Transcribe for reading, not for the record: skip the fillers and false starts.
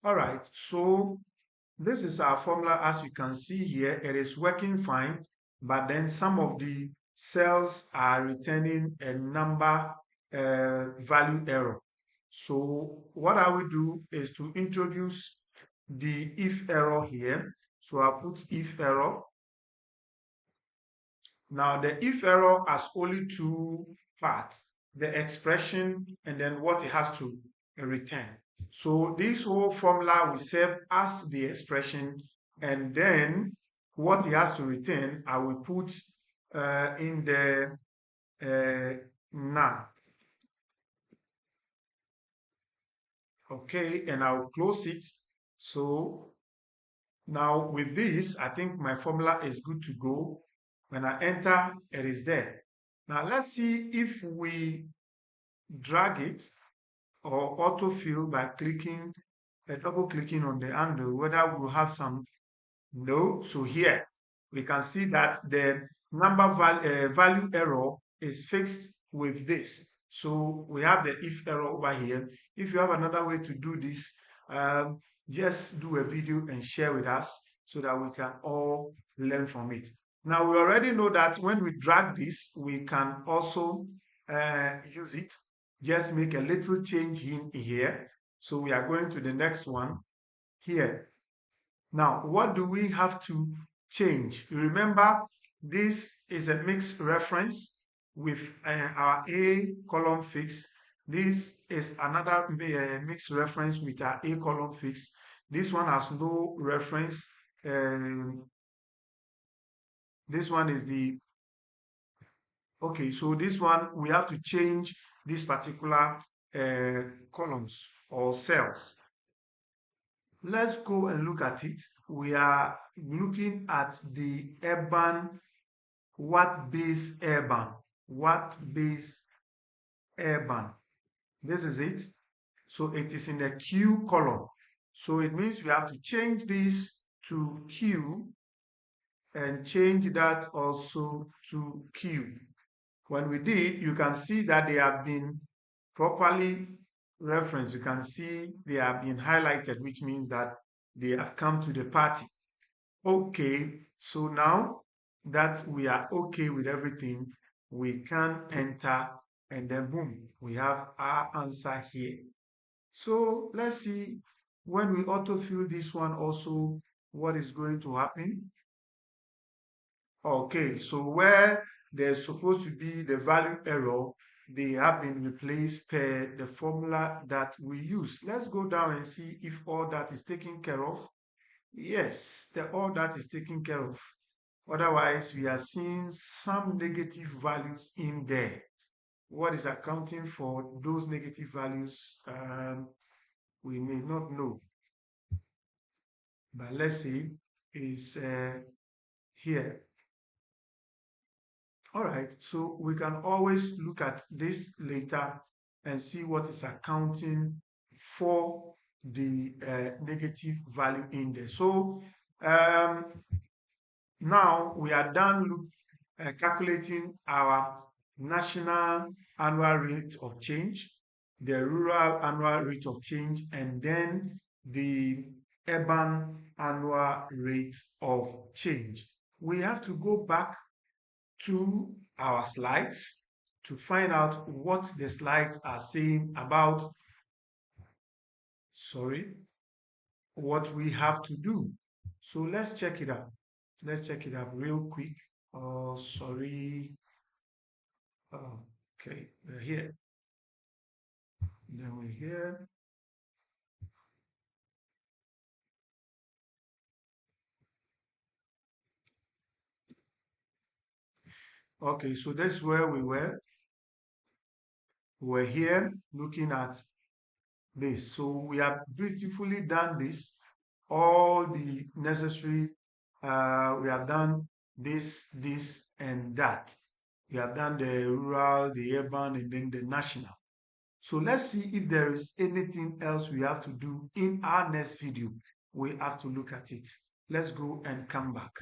All right, so this is our formula. As you can see here, it is working fine, but then some of the cells are returning a number value error. So what I will do is to introduce the if error here. So I'll put if error. Now the if error has only two parts, the expression and then what it has to return. So this whole formula will serve as the expression, and then what it has to return, I will put in the none. Okay, and I'll close it. So now with this, I think my formula is good to go. When I enter, it is there. Now let's see if we drag it or autofill by clicking, double clicking on the handle, whether we'll have some. No. So here we can see that the number value error is fixed with this. So we have the if error over here. If you have another way to do this, just do a video and share with us so that we can all learn from it. Now we already know that when we drag this, we can also use it. Just make a little change in here. So we are going to the next one here. Now, what do we have to change? Remember, this is a mixed reference with our A column fix. This is another mixed reference with our A column fix. This one has no reference. This one is the, okay, so this one, we have to change this particular columns or cells. Let's go and look at it. We are looking at the urban, what base urban, what base urban. This is it. So it is in the Q column. So it means we have to change this to Q and change that also to Q. When we did, you can see that they have been properly reference, you can see they have been highlighted, which means that they have come to the party. Okay, so now that we are okay with everything, we can enter, and then boom, we have our answer here. So let's see, when we autofill this one also, what is going to happen. Okay, so where there's supposed to be the value error, they have been replaced per the formula that we use. Let's go down and see if all that is taken care of. Yes, all that is taken care of. Otherwise, we are seeing some negative values in there. What is accounting for those negative values, we may not know. But let's see, is here. All right, so we can always look at this later and see what is accounting for the negative value in there. So now we are done calculating our national annual rate of change, the rural annual rate of change, and then the urban annual rate of change. We have to go back to our slides to find out what the slides are saying about, what we have to do. So let's check it out. Let's check it out real quick. Oh, sorry. Okay, we're here. Then we're here. Okay, so that's where we were. We're here looking at this. So we have beautifully done this. All the necessary, we have done this, and that. We have done the rural, the urban, and then the national. So let's see if there is anything else we have to do in our next video. We have to look at it. Let's go and come back.